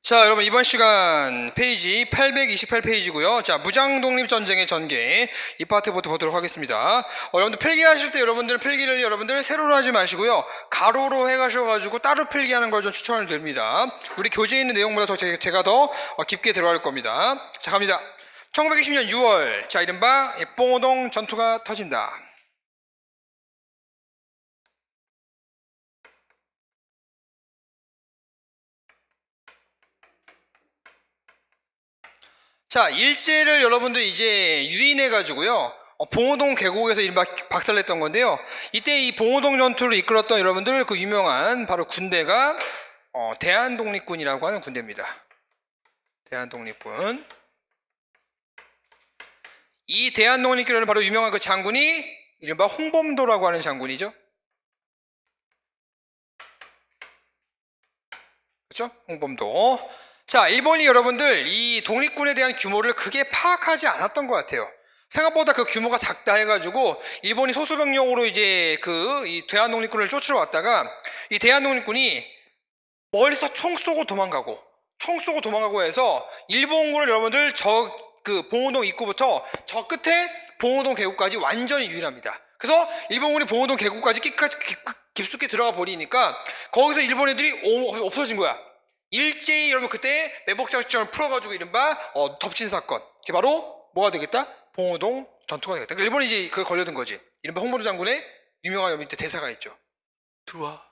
자, 여러분 이번 시간 페이지 828페이지고요. 자, 무장독립전쟁의 전개 이 파트부터 보도록 하겠습니다. 여러분들 필기하실 때 필기를 세로로 하지 마시고요. 가로로 해가셔가지고 따로 필기하는 걸 좀 추천을 드립니다. 우리 교재에 있는 내용보다 제가 더 깊게 들어갈 겁니다. 자, 갑니다. 1920년 6월, 자, 이른바 봉오동 전투가 터집니다. 자, 일제를 여러분들 이제 유인해가지고요. 봉오동 계곡에서 이른바 박살냈던 건데요. 이때 이 봉오동 전투를 이끌었던 여러분들 그 유명한 바로 군대가 대한독립군이라고 하는 군대입니다. 대한독립군. 이 대한독립군에는 바로 유명한 그 장군이 이른바 홍범도라고 하는 장군이죠. 그렇죠? 홍범도. 자, 일본이 여러분들 이 독립군에 대한 규모를 크게 파악하지 않았던 것 같아요. 생각보다 그 규모가 작다 해가지고 일본이 소수병력으로 이제 이 대한독립군을 쫓으러 왔다가 이 대한독립군이 멀리서 총 쏘고 도망가고 해서 일본군을 여러분들 봉오동 입구부터 저 끝에 봉오동 계곡까지 완전히 유인합니다. 그래서 일본군이 봉오동 계곡까지 깊숙이 들어가 버리니까 거기서 일본 애들이 없어진 거야. 일제히 여러분 그때 매복작전을 풀어가지고 이른바 덮친 사건. 그게 바로 뭐가 되겠다? 봉오동 전투가 되겠다. 그러니까 일본이 이제 그걸 걸려든 거지. 이른바 홍범도 장군의 유명한 밑에 대사가 있죠. 들어와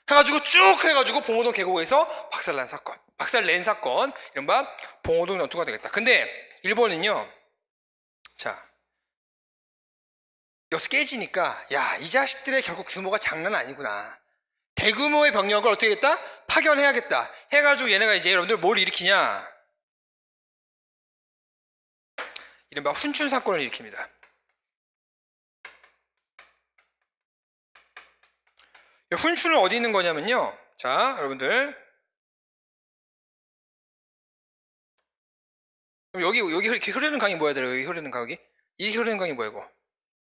해가지고 쭉 해가지고 봉오동 계곡에서 박살낸 사건. 이른바 봉오동 전투가 되겠다. 근데 일본은요, 자, 여기서 깨지니까 야, 이 자식들의 결국 규모가 장난 아니구나. 대규모의 병력을 어떻게 했다? 파견해야겠다 해가지고 얘네가 이제 여러분들 뭘 일으키냐, 이른바 훈춘 사건을 일으킵니다. 훈춘은 어디 있는 거냐면요, 자, 여러분들 여기 이렇게 흐르는 강이 뭐야 돼요? 여기 흐르는 강이? 이 흐르는 강이 뭐야 이거?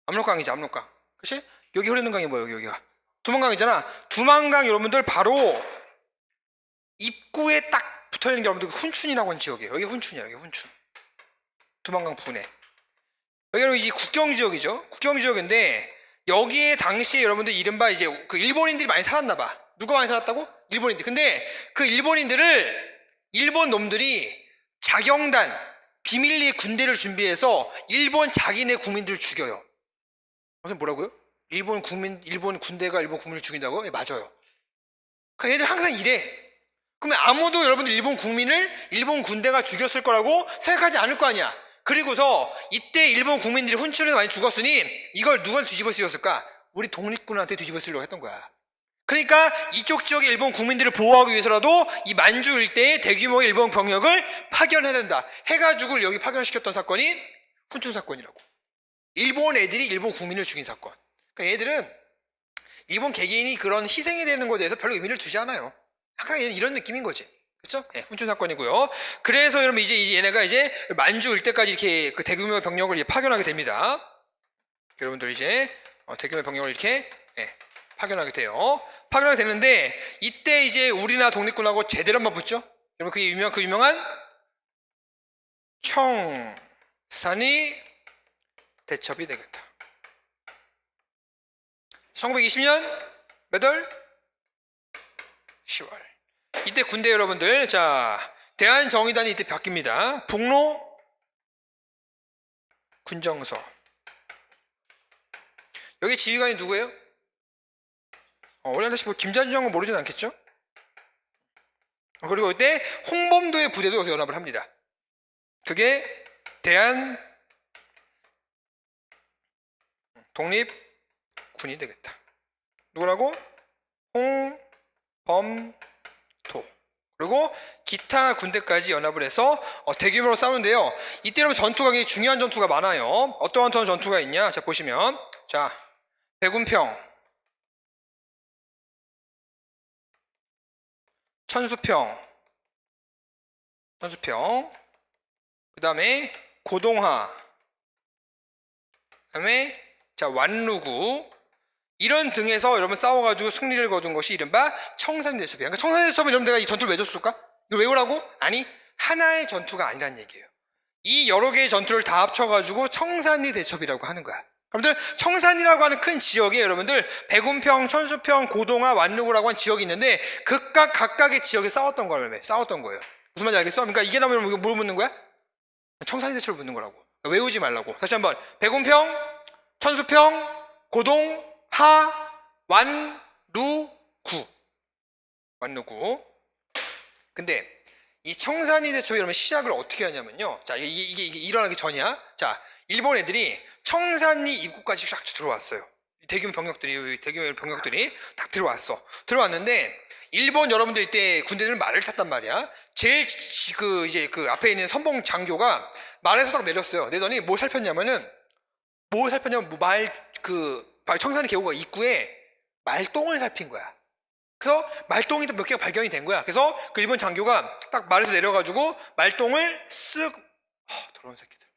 압록강이지, 압록강. 그치? 여기 흐르는 강이 뭐야, 여기가? 두만강이잖아. 두만강 여러분들 바로 입구에 딱 붙어있는 게 여러분들 훈춘이라고 하는 지역이에요. 여기 훈춘이야, 여기 훈춘. 두만강 부근에. 여기는 이 국경지역이죠. 국경지역인데 여기에 당시에 여러분들 이른바 이제 그 일본인들이 많이 살았나봐. 누가 많이 살았다고? 일본인들. 근데 그 일본인들을 일본 놈들이 자경단, 비밀리에 군대를 준비해서 일본 자기네 국민들을 죽여요. 무슨 뭐라고요? 일본 군대가 일본 국민을 죽인다고? 예, 맞아요. 그러니까 얘들 항상 이래. 그러면 아무도 여러분들 일본 군대가 죽였을 거라고 생각하지 않을 거 아니야. 그리고서 이때 일본 국민들이 훈춘에서 많이 죽었으니 이걸 누구한테 뒤집어 쓰였을까? 우리 독립군한테 뒤집어 쓰려고 했던 거야. 그러니까 이쪽 지역의 일본 국민들을 보호하기 위해서라도 이 만주 일대에 대규모의 일본 병력을 파견해야 된다 해가지고 여기 파견시켰던 사건이 훈춘 사건이라고. 일본 애들이 일본 국민을 죽인 사건. 그러니까 얘들은 일본 개개인이 그런 희생이 되는 것에 대해서 별로 의미를 두지 않아요. 항상 이런 느낌인 거지. 그렇죠? 네, 훈춘 사건이고요. 그래서 여러분 이제 얘네가 이제 만주 일대까지 이렇게 그 대규모 병력을 이제 파견하게 됩니다. 여러분들 이제 대규모 병력을 이렇게 파견하게 돼요. 파견하게 되는데 이때 이제 우리나라 독립군하고 제대로 한번 붙죠. 여러분 그 유명한 청산이 대첩이 되겠다. 1920년 몇 월? 10월. 이때 군대 여러분들, 자, 대한정의단이 이때 바뀝니다. 북로 군정서. 여기 지휘관이 누구예요? 우리한테 뭐 김자준 장군 모르진 않겠죠? 그리고 이때 홍범도의 부대도 여기서 연합을 합니다. 그게 대한 독립군이 되겠다. 누구라고? 홍범도. 그리고 기타 군대까지 연합을 해서 대규모로 싸우는데요. 이때는 전투가 굉장히 중요한 전투가 많아요. 어떠한 전투가 있냐? 자, 보시면, 자, 백운평, 천수평, 그 다음에 고동하, 그 다음에 자, 완루구. 이런 등에서 여러분 싸워가지고 승리를 거둔 것이 이른바 청산리 대첩이야. 그러니까 청산리 대첩은 여러분 내가 이 전투를 왜 줬을까? 이걸 외우라고? 아니, 하나의 전투가 아니란 얘기예요. 이 여러 개의 전투를 다 합쳐가지고 청산리 대첩이라고 하는 거야. 여러분들 청산이라고 하는 큰 지역에 여러분들 백운평, 천수평, 고동화, 완루구라고 하는 지역이 있는데 각각의 지역에 싸웠던 거예요. 싸웠던 거예요. 무슨 말인지 알겠어? 그러니까 이게 나오면 이거 뭘 묻는 거야? 청산리 대첩을 묻는 거라고. 그러니까 외우지 말라고. 다시 한번 백운평, 천수평, 고동, 하, 완, 루, 구. 완루구. 근데 이 청산리 대첩이 여러분 시작을 어떻게 하냐면요. 자, 이게 일어나기 전이야. 자, 일본 애들이 청산리 입구까지 쫙 들어왔어요. 대규모 병력들이 딱 들어왔어. 들어왔는데 일본 여러분들 이때 군대들 말을 탔단 말이야. 제일 그 앞에 있는 선봉 장교가 말에서 딱 내렸어요. 내더니 뭘 살폈냐면 청산리 계곡 입구에 말똥을 살핀 거야. 그래서 말똥이 몇 개가 발견이 된 거야. 그래서 그 일본 장교가 딱 말에서 내려가지고 말똥을 더러운 새끼들.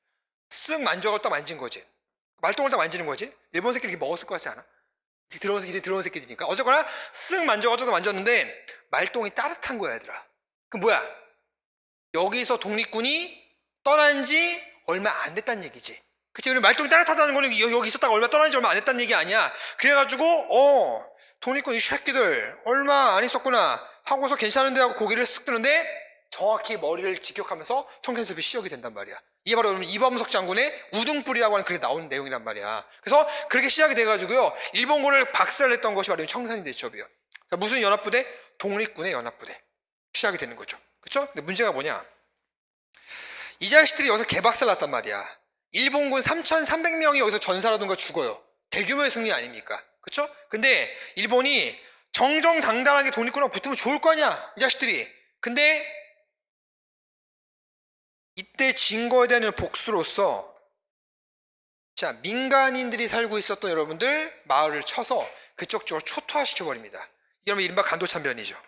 쓱 만져가지고 딱 만진 거지. 말똥을 딱 만지는 거지. 일본 새끼들 이렇게 먹었을 것 같지 않아? 이제 들어온 새끼들이니까. 어쨌거나 쓱 만져가지고 만졌는데 말똥이 따뜻한 거야, 얘들아. 그럼 뭐야? 여기서 독립군이 떠난 지 얼마 안 됐다는 얘기지. 그치? 우리 말똥이 따뜻하다는 거는 여기 있었다가 얼마 떠난 지 얼마 안 됐다는 얘기 아니야. 그래가지고 독립군 이 새끼들 얼마 안 있었구나 하고서 괜찮은데 하고 고개를 쓱 드는데 정확히 머리를 직격하면서 청산리 시작이 된단 말이야. 이게 바로 여러분 이범석 장군의 우등불이라고 하는 글에 나오는 내용이란 말이야. 그래서 그렇게 시작이 돼가지고요. 일본군을 박살냈던 것이 바로 청산리 대첩이에요. 무슨 연합부대? 독립군의 연합부대. 시작이 되는 거죠. 그쵸? 근데 문제가 뭐냐? 이 자식들이 여기서 개박살 났단 말이야. 일본군 3,300명이 여기서 전사라든가 죽어요. 대규모의 승리 아닙니까? 그쵸? 근데 일본이 정정당당하게 독립군하고 붙으면 좋을 거 아니야, 이 자식들이. 근데 이때 진 거에 대한 복수로서 자, 민간인들이 살고 있었던 여러분들 마을을 쳐서 그쪽 쪽으로 초토화시켜버립니다. 이러면 이른바 간도참변이죠.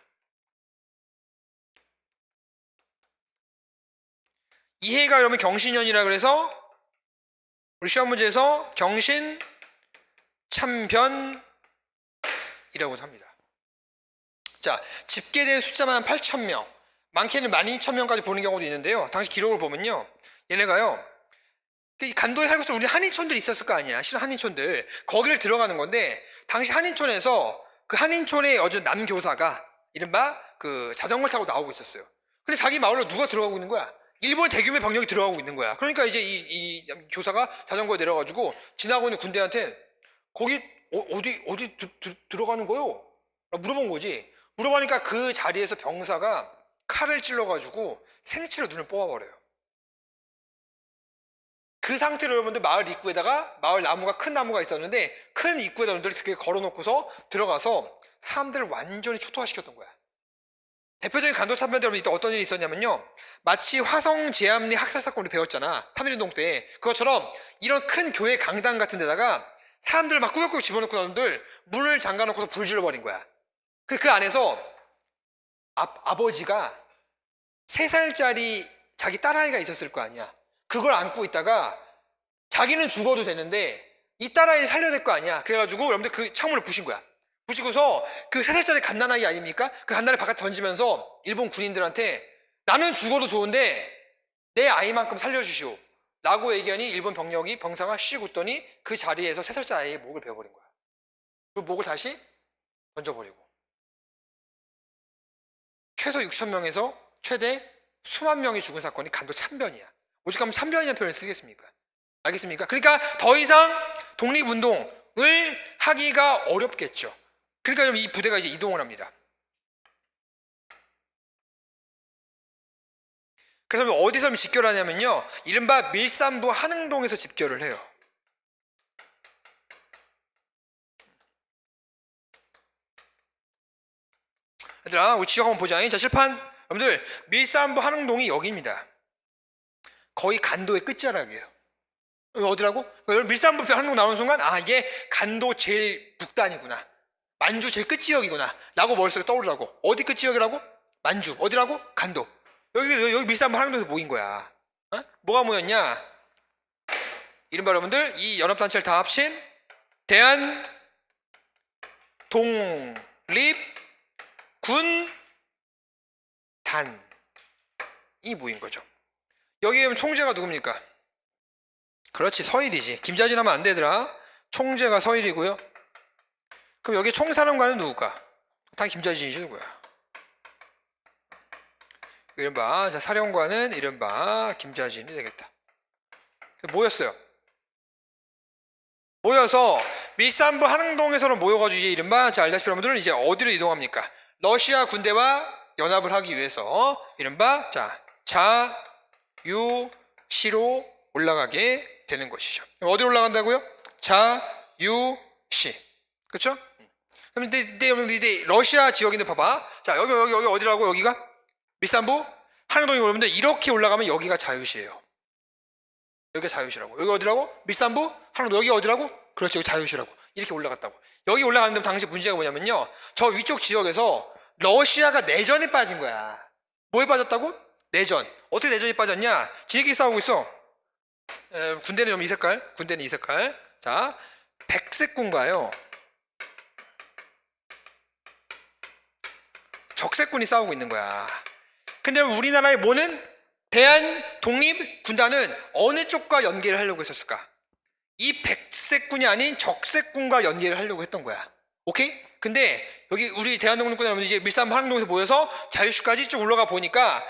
이 해가 여러분 경신년이라 그래서 우리 시험 문제에서 경신 참변이라고 합니다. 자, 집계된 숫자만 8,000명, 많게는 12,000명까지 보는 경우도 있는데요. 당시 기록을 보면요, 얘네가요, 이 간도에 살고 있던 우리 한인촌들이 있었을 거 아니야. 실은 한인촌들 거기를 들어가는 건데, 당시 한인촌에서 그 한인촌의 어떤 남교사가 이른바 그 자전거를 타고 나오고 있었어요. 근데 자기 마을로 누가 들어가고 있는 거야? 일본 대규모의 병력이 들어가고 있는 거야. 그러니까 이제 이 교사가 자전거에 내려가지고 지나고 있는 군대한테 거기 어디 들어가는 거요? 물어본 거지. 물어보니까 그 자리에서 병사가 칼을 찔러가지고 생채로 눈을 뽑아버려요. 그 상태로 여러분들 마을 입구에다가 마을 나무가 큰 나무가 있었는데 큰 입구에다 여러분들이 이렇게 걸어놓고서 들어가서 사람들을 완전히 초토화시켰던 거야. 대표적인 간도참변 때 여러분 이때 어떤 일이 있었냐면요, 마치 화성 제암리 학살 사건을 배웠잖아, 3.1운동 때. 그것처럼 이런 큰 교회 강당 같은 데다가 사람들을 막 꾸역꾸역 집어넣고 나오는들 문을 잠가놓고서 불 질러버린 거야. 그 안에서 아버지가 3살짜리 자기 딸아이가 있었을 거 아니야. 그걸 안고 있다가 자기는 죽어도 되는데 이 딸아이를 살려야 될 거 아니야. 그래가지고 여러분들 그 창문을 부신 거야. 부시고서 그 3살짜리 갓난아이 아닙니까? 그 갓난아이 바깥 던지면서 일본 군인들한테 나는 죽어도 좋은데 내 아이만큼 살려주시오 라고 얘기하니 일본 병사가 씩 웃더니 그 자리에서 3살짜리 아이의 목을 베어버린 거야. 그 목을 다시 던져버리고 최소 6,000명에서 최대 수만 명이 죽은 사건이 간도 참변이야. 오직하면 참변이라는 표현을 쓰겠습니까? 알겠습니까? 그러니까 더 이상 독립운동을 하기가 어렵겠죠. 그러니까 이 부대가 이제 이동을 합니다. 그래서 어디서 집결을 하냐면요, 이른바 밀산부 한흥동에서 집결을 해요. 얘들아, 우리 지역 한번 보자. 자, 칠판. 여러분들, 밀산부 한흥동이 여기입니다. 거의 간도의 끝자락이에요. 어디라고? 밀산부 한흥동 나오는 순간 이게 간도 제일 북단이구나, 만주 제일 끝지역이구나 라고 머릿속에 떠오르라고. 어디 끝지역이라고? 만주. 어디라고? 간도. 여기 밀산부 한흥동에서 모인 거야. 뭐가 모였냐? 이른바 여러분들 이 연합단체를 다 합친 독립군단이 모인 거죠. 여기에 총재가 누굽니까? 그렇지, 서일이지. 김자진 하면 안 되더라. 총재가 서일이고요. 그럼 여기 총사령관은 누굴까? 당연히 김자진이지. 누구야? 이른바 자, 사령관은 이른바 김자진이 되겠다. 모였어요. 모여서 밀산부 한흥동에서는 모여가지고 이제 이른바 자, 알다시피 여러분들은 이제 어디로 이동합니까? 러시아 군대와 연합을 하기 위해서 이른바 자, 자유시로 올라가게 되는 것이죠. 어디로 올라간다고요? 자유시. 그렇죠? 그럼 이제 러시아 지역인데 봐봐. 자, 여기 어디라고? 여기가 밀산부 한흥동이 여러분들 이렇게 올라가면 여기가 자유시예요. 여기가 자유시라고. 여기 어디라고? 밀산부 한흥동. 여기 어디라고? 그렇죠. 여기 자유시라고. 이렇게 올라갔다고. 여기 올라가는데 당시 문제가 뭐냐면요. 저 위쪽 지역에서 러시아가 내전에 빠진 거야. 뭐에 빠졌다고? 내전. 어떻게 내전이 빠졌냐? 지네끼리 싸우고 있어. 군대는 좀 이 색깔. 군대는 이 색깔. 자, 백색군과요. 적색군이 싸우고 있는 거야. 근데 우리나라의 뭐는? 대한독립군단은 어느 쪽과 연계를 하려고 했었을까? 이 백색군이 아닌 적색군과 연계를 하려고 했던 거야. 오케이? 근데 여기 우리 대한독립군단 이제 밀산부 한흥동에서 모여서 자유시까지 쭉 올라가 보니까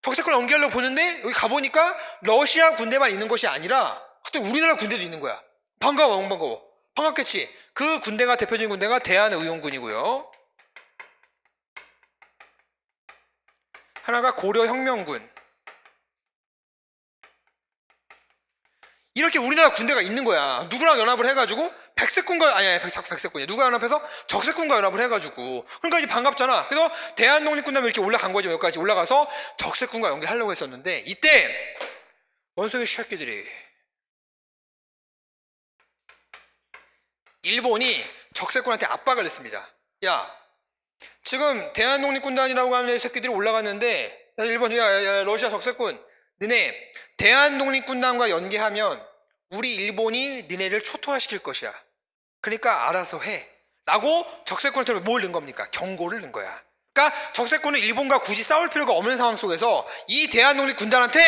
적색군 연계하려고 보는데 여기 가보니까 러시아 군대만 있는 것이 아니라 또 우리나라 군대도 있는 거야. 반가워, 반가워. 반갑겠지? 그 군대가 대표적인 군대가 대한의용군이고요. 하나가 고려혁명군. 이렇게 우리나라 군대가 있는 거야. 누구랑 연합을 해가지고 백색군과 아니 백색군이야. 누가 연합해서 적색군과 연합을 해가지고 그러니까 이제 반갑잖아. 그래서 대한독립군단이 이렇게 올라간 거죠. 여기까지 올라가서 적색군과 연결하려고 했었는데 이때 원소의 새끼들이 일본이 적색군한테 압박을 했습니다. 야, 지금 대한독립군단이라고 하는 새끼들이 올라갔는데 일본 야 러시아 적색군 너네 대한독립군단과 연계하면 우리 일본이 너네를 초토화시킬 것이야. 그러니까 알아서 해 라고 적색군한테 뭘 넣은 겁니까? 경고를 넣은 거야. 그러니까 적색군은 일본과 굳이 싸울 필요가 없는 상황 속에서 이 대한독립군단한테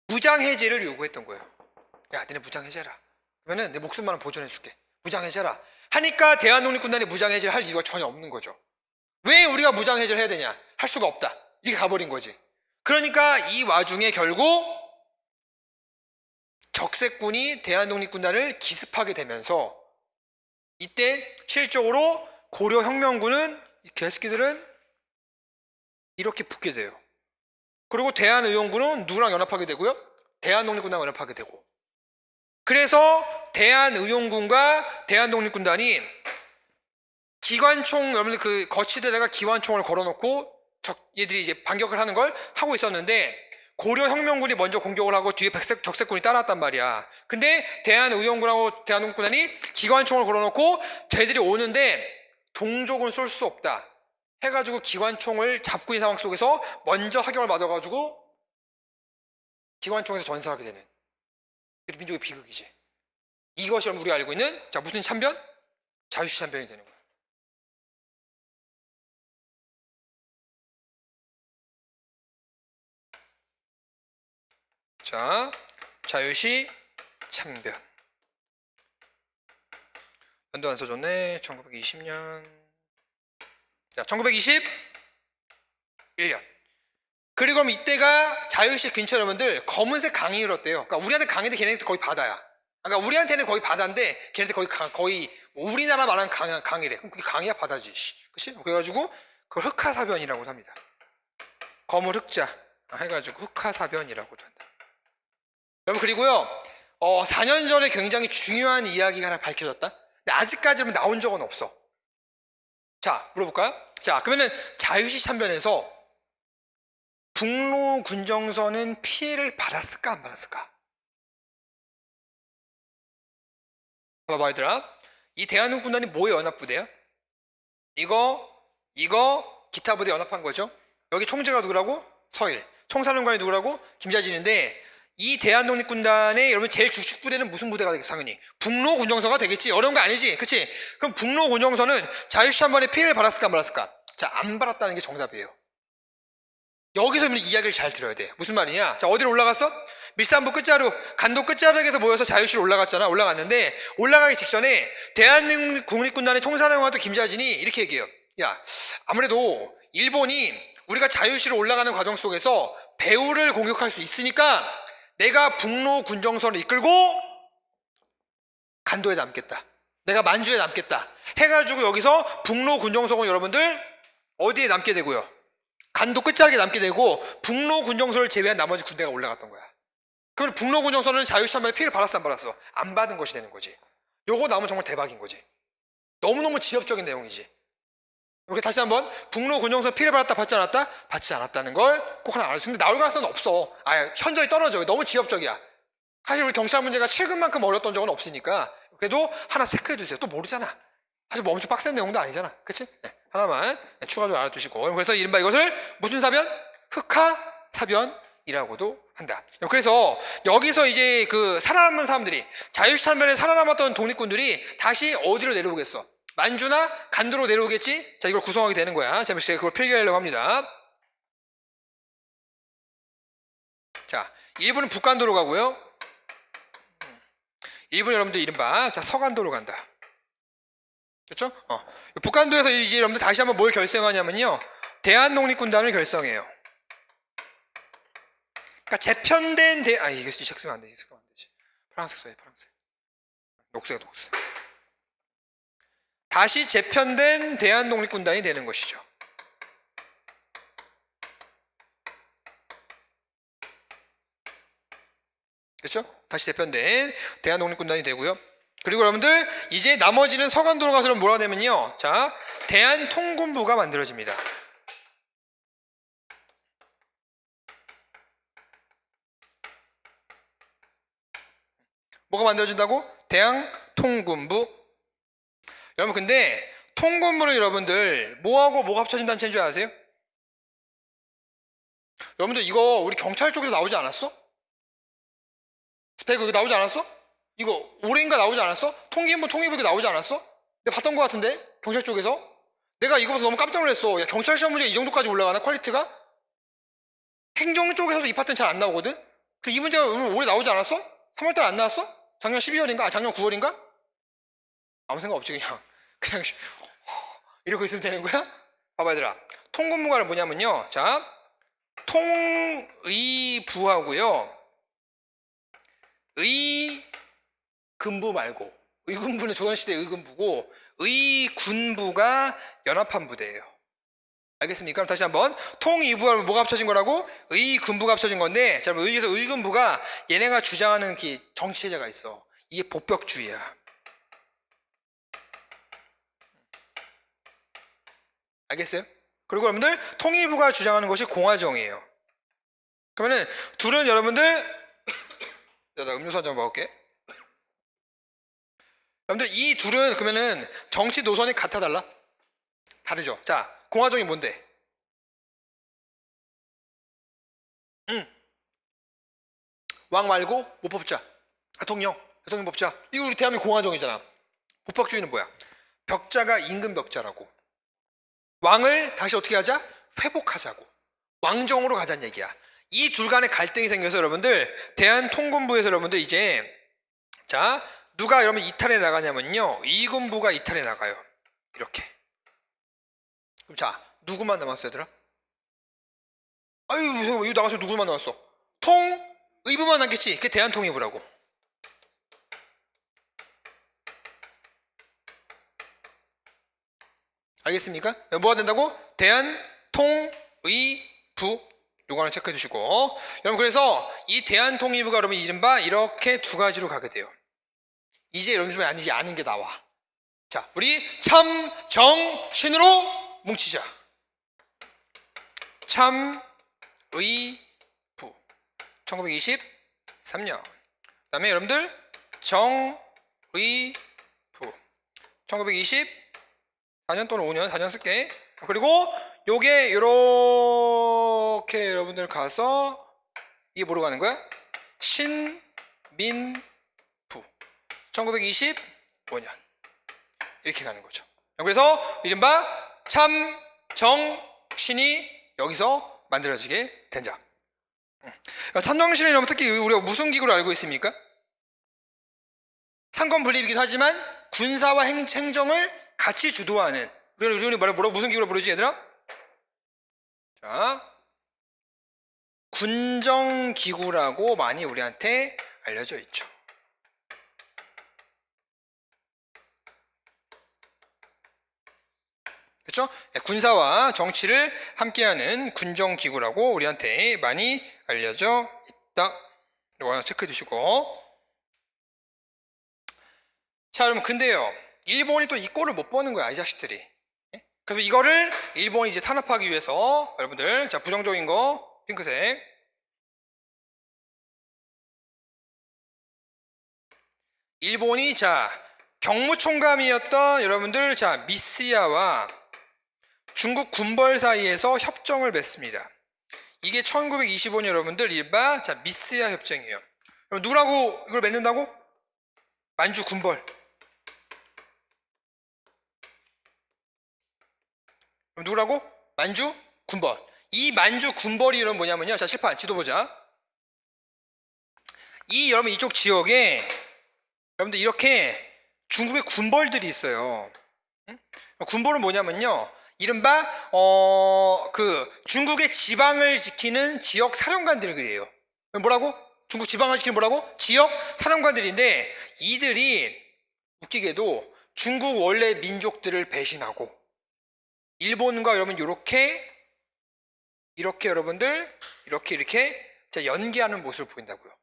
무장해제를 요구했던 거예요. 야, 너네 무장해제라. 그러면은 내 목숨만은 보존해줄게. 무장해제라 하니까 대한독립군단이 무장해제를 할 이유가 전혀 없는 거죠. 왜 우리가 무장해제를 해야 되냐? 할 수가 없다. 이렇게 가버린 거지. 그러니까 이 와중에 결국 적색군이 대한독립군단을 기습하게 되면서 이때 실적으로 고려혁명군은 이 개새끼들은 이렇게 붙게 돼요. 그리고 대한의용군은 누구랑 연합하게 되고요? 대한독립군단과 연합하게 되고. 그래서 대한의용군과 대한독립군단이 기관총, 여러분들 그 거치대다가 기관총을 걸어놓고 얘들이 이제 반격을 하는 걸 하고 있었는데 고려혁명군이 먼저 공격을 하고 뒤에 적색군이 따라왔단 말이야. 근데 대한의용군하고 대한독립군단이 기관총을 걸어놓고 쟤들이 오는데 동족은 쏠 수 없다 해가지고 기관총을 잡고 있는 상황 속에서 먼저 사격을 맞아가지고 기관총에서 전사하게 되는 민족의 비극이지. 이것이 우리가 알고 있는 자 무슨 참변? 자유시 참변이 되는 거야. 자, 자유시 참변. 연도 안 써줬네. 1920년. 자, 1921년. 그리고 그럼 이때가 자유시 근처 여러분들 검은색 강이 흘렀대요. 그러니까 우리한테 강인데 걔네들 거의 바다야. 그러니까 우리한테는 거의 바다인데 걔네들 거의 우리나라 말하는 강이래. 그럼 그게 강이야 바다지. 그치? 그래가지고 그걸 흑하사변이라고 합니다. 검을 흑자 해가지고 흑하사변이라고도 한다. 여러분 그리고요 4년 전에 굉장히 중요한 이야기가 하나 밝혀졌다. 근데 아직까지는 나온 적은 없어. 자 물어볼까요? 자 그러면은 자유시 참변에서 북로 군정선은 피해를 받았을까 안 받았을까? 봐봐 얘들아, 이 대한독립군단이 뭐의 연합부대야? 이거 기타 부대 연합한 거죠. 여기 총재가 누구라고? 서일. 총사령관이 누구라고? 김자진인데 이 대한독립군단의 여러분 제일 주축 부대는 무슨 부대가 되겠어? 당연히 북로군정서가 되겠지. 어려운 거 아니지, 그치? 그럼 북로군정서는 자유시 한 번에 피해를 받았을까 안 받았을까? 자, 안 받았다는 게 정답이에요. 여기서 이야기를 잘 들어야 돼. 무슨 말이냐? 자, 어디로 올라갔어? 밀산부 끝자루, 간도 끝자락에서 모여서 자유시로 올라갔잖아. 올라갔는데 올라가기 직전에 대한독립군단의 총사령관도 김자진이 이렇게 얘기해요. 야, 아무래도 일본이 우리가 자유시로 올라가는 과정 속에서 배후를 공격할 수 있으니까 내가 북로 군정선을 이끌고 간도에 남겠다. 내가 만주에 남겠다. 해가지고 여기서 북로 군정선은 여러분들 어디에 남게 되고요? 간도 끝자락에 남게 되고 북로 군정선을 제외한 나머지 군대가 올라갔던 거야. 그러면 북로 군정선은 자유시 한 번에 피해를 받았어 안 받았어? 안 받은 것이 되는 거지. 요거 나오면 정말 대박인 거지. 너무너무 지엽적인 내용이지. 이렇게 다시 한번 북로 군정선 피해를 받았다 받지 않았다? 받지 않았다는 걸 꼭 하나 알아주세요. 근데 나올 가능성은 없어. 현저히 떨어져. 너무 지엽적이야. 사실 우리 경찰 문제가 7급만큼 어려웠던 적은 없으니까 그래도 하나 체크해 주세요. 또 모르잖아. 사실 뭐 엄청 빡센 내용도 아니잖아. 그치? 네, 하나만 추가적으로 알아두시고. 그래서 이른바 이것을 무슨 사변? 흑하사변이라고도 한다. 그래서 여기서 이제 그 살아남은 사람들이 자유시 참변에 살아남았던 독립군들이 다시 어디로 내려오겠어? 만주나 간도로 내려오겠지? 자, 이걸 구성하게 되는 거야. 잠시 제가 그걸 필기하려고 합니다. 자, 1부는 북간도로 가고요. 1부는 여러분들 이른바 자, 서간도로 간다. 그렇죠? 북간도에서 이제 여러분들 다시 한번 뭘 결성하냐면요. 대한독립군단을 결성해요. 그러니까 재편된 이거 이 책 쓰면 안 되지. 쓰면 안 되지. 파란색 써야 돼, 파란색. 녹색. 다시 재편된 대한독립군단이 되는 것이죠. 그렇죠? 다시 재편된 대한독립군단이 되고요. 그리고 여러분들 이제 나머지는 서간도로 가서 뭐가 되면요. 자, 대한통군부가 만들어집니다. 뭐가 만들어진다고? 대한통군부. 여러분 근데 통군부는 여러분들 뭐하고 뭐가 합쳐진 단체인 줄 아세요? 여러분들 이거 우리 경찰 쪽에서 나오지 않았어? 스펙 여기 나오지 않았어? 이거 올해인가 나오지 않았어? 통기부 이거 나오지 않았어? 내가 봤던 것 같은데? 경찰 쪽에서? 내가 이거 보고 너무 깜짝 놀랐어. 야, 경찰 시험 문제가 이 정도까지 올라가나? 퀄리티가? 행정 쪽에서도 이 파트는 잘 안 나오거든? 그 이 문제가 올해 나오지 않았어? 3월달 안 나왔어? 작년 12월인가? 작년 9월인가? 아무 생각 없지 그냥 이러고 있으면 되는 거야? 봐봐 얘들아, 통군부가 뭐냐면요, 자, 통의부하고요 의금부 말고, 의금부는 조선시대 의금부고 의군부가 연합한 부대예요. 알겠습니까? 그럼 다시 한번 통의부하고 뭐가 합쳐진 거라고? 의군부가 합쳐진 건데, 자, 의에서 의금부가 얘네가 주장하는 정치체제가 있어. 이게 복벽주의야. 알겠어요? 그리고 여러분들 통일부가 주장하는 것이 공화정이에요. 그러면은 둘은 여러분들 나 음료수 한 잔 먹을게. 여러분들 이 둘은 그러면은 정치 노선이 같아 달라? 다르죠. 자, 공화정이 뭔데? 왕 말고 뭐 뽑자? 대통령 뽑자. 이거 우리 대한민국 공화정이잖아. 복박주의는 뭐야? 벽자가 임금 벽자라고. 왕을 다시 어떻게 하자? 회복하자고. 왕정으로 가자는 얘기야. 이 둘 간의 갈등이 생겨서 여러분들 대한통군부에서 여러분들 이제 자, 누가 여러분 이탈해 나가냐면요, 의군부가 이탈해 나가요. 이렇게. 그럼 자, 누구만 남았어 얘들아? 아유, 이거 나가서 누구만 남았어? 의부만 남겠지. 그게 대한통일부라고. 알겠습니까? 뭐가 된다고? 대한통의부. 요거 하나 체크해 주시고. 여러분 그래서 이 대한통일부가 여러분 이른바 이렇게 두 가지로 가게 돼요. 이제 여러분 좀 아니지 아는 게 나와. 자, 우리 참정신으로 뭉치자. 참의부 1923년. 그 다음에 여러분들 정의부 1924년 또는 5년 4년 쓸게. 그리고 요게 요렇게 여러분들 가서 이게 뭐로 가는 거야? 신민부 1925년 이렇게 가는 거죠. 그래서 이른바 참정신이 여기서 만들어지게 된다. 참정신이라면 특히 우리가 무슨 기구로 알고 있습니까? 상권 분립이기도 하지만 군사와 행정을 같이 주도하는, 우리 뭐라고 무슨 기구로 부르지 얘들아? 자, 군정기구라고 많이 우리한테 알려져 있죠. 그렇죠? 군사와 정치를 함께하는 군정기구라고 우리한테 많이 알려져 있다. 이거 체크해 두시고. 자, 여러분 근데요, 일본이 또 이 꼴을 못 보는 거야, 이 자식들이. 그래서 이거를 일본이 이제 탄압하기 위해서 여러분들, 자, 부정적인 거 핑크색, 일본이 자 경무총감이었던 여러분들, 자 미스야와 중국 군벌 사이에서 협정을 맺습니다. 이게 1925년 여러분들 이른바 자 미스야 협정이에요. 누구라고 이걸 맺는다고? 만주 군벌. 누구라고? 만주 군벌. 이 만주 군벌이 여러분 뭐냐면요. 자 칠판 지도 보자. 이 여러분 이쪽 지역에 여러분들 이렇게 중국의 군벌들이 있어요. 군벌은 뭐냐면요. 이른바 그 중국의 지방을 지키는 지역 사령관들이에요. 뭐라고? 중국 지방을 지키는 뭐라고? 지역 사령관들인데 이들이 웃기게도 중국 원래 민족들을 배신하고 일본과 여러분 이렇게 여러분들 이렇게 자 연계하는 모습을 보인다고요.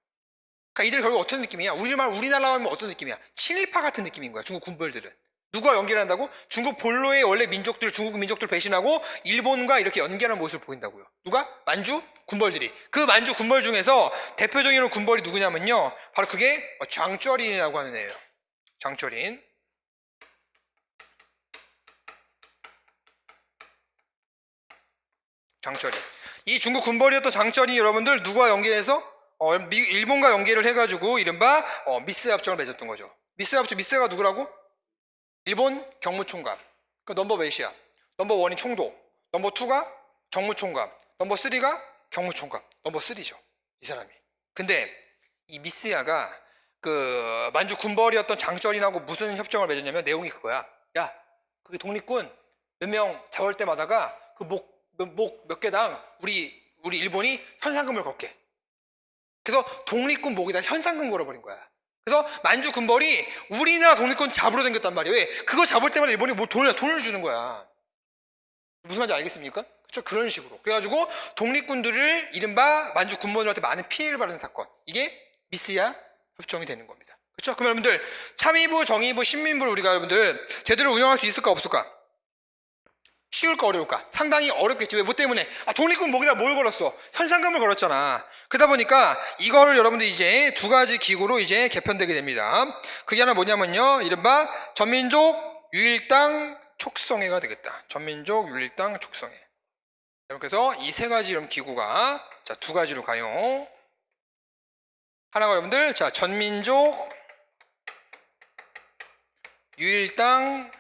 그러니까 이들 결국 어떤 느낌이야? 우리나라 하면 어떤 느낌이야? 친일파 같은 느낌인 거야. 중국 군벌들은. 누가 연계를 한다고? 중국 본로의 원래 민족들, 중국 민족들 배신하고 일본과 이렇게 연계하는 모습을 보인다고요. 누가? 만주 군벌들이. 그 만주 군벌 중에서 대표적인 군벌이 누구냐면요. 바로 그게 장쩌린이라고 하는 애예요. 장쩌린. 장쩌린. 이 중국 군벌이었던 장쩌린이 여러분들 누구와 연계해서? 일본과 연계를 해가지고 이른바 미스 협정을 맺었던 거죠. 미스 협정, 미스가 누구라고? 일본 경무총감. 그 넘버 몇이야? 넘버 1이 총독, 넘버 2가 정무총감, 넘버 3가 경무총감. 넘버 3죠. 이 사람이. 근데 이 미스야가 그 만주 군벌이었던 장쩌린하고 무슨 협정을 맺었냐면 내용이 그거야. 야, 그게 독립군 몇 명 잡을 때마다가 그 목 몇 개당 우리 일본이 현상금을 걸게. 그래서 독립군 목에다 현상금 걸어버린 거야. 그래서 만주 군벌이 우리나라 독립군 잡으러 다녔단 말이에요. 왜? 그거 잡을 때마다 일본이 뭐 돈을 주는 거야. 무슨 말인지 알겠습니까? 그렇죠? 그런 식으로. 그래가지고 독립군들을 이른바 만주 군벌들한테 많은 피해를 받는 사건. 이게 미스야 협정이 되는 겁니다. 그렇죠? 그럼 여러분들 참의부, 정의부, 신민부를 우리가 여러분들 제대로 운영할 수 있을까 없을까? 쉬울까 어려울까? 상당히 어렵겠지. 왜? 뭐 때문에? 독립군 목에다 뭘 걸었어? 현상금을 걸었잖아. 그러다 보니까 이거를 여러분들 이제 두 가지 기구로 이제 개편되게 됩니다. 그게 하나 뭐냐면요. 이른바 전민족 유일당 촉성회가 되겠다. 전민족 유일당 촉성회. 그래서 이 세 가지 이런 기구가 자, 두 가지로 가요. 하나가 여러분들 자, 전민족 유일당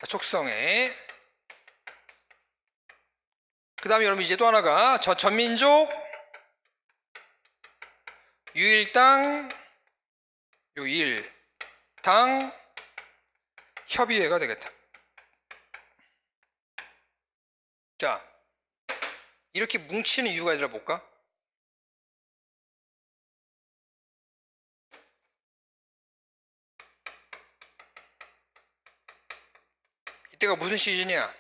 촉성회. 그 다음에 여러분 이제 또 하나가 전민족 유일당 협의회가 되겠다. 자, 이렇게 뭉치는 이유가 있더라 볼까? 이때가 무슨 시즌이야?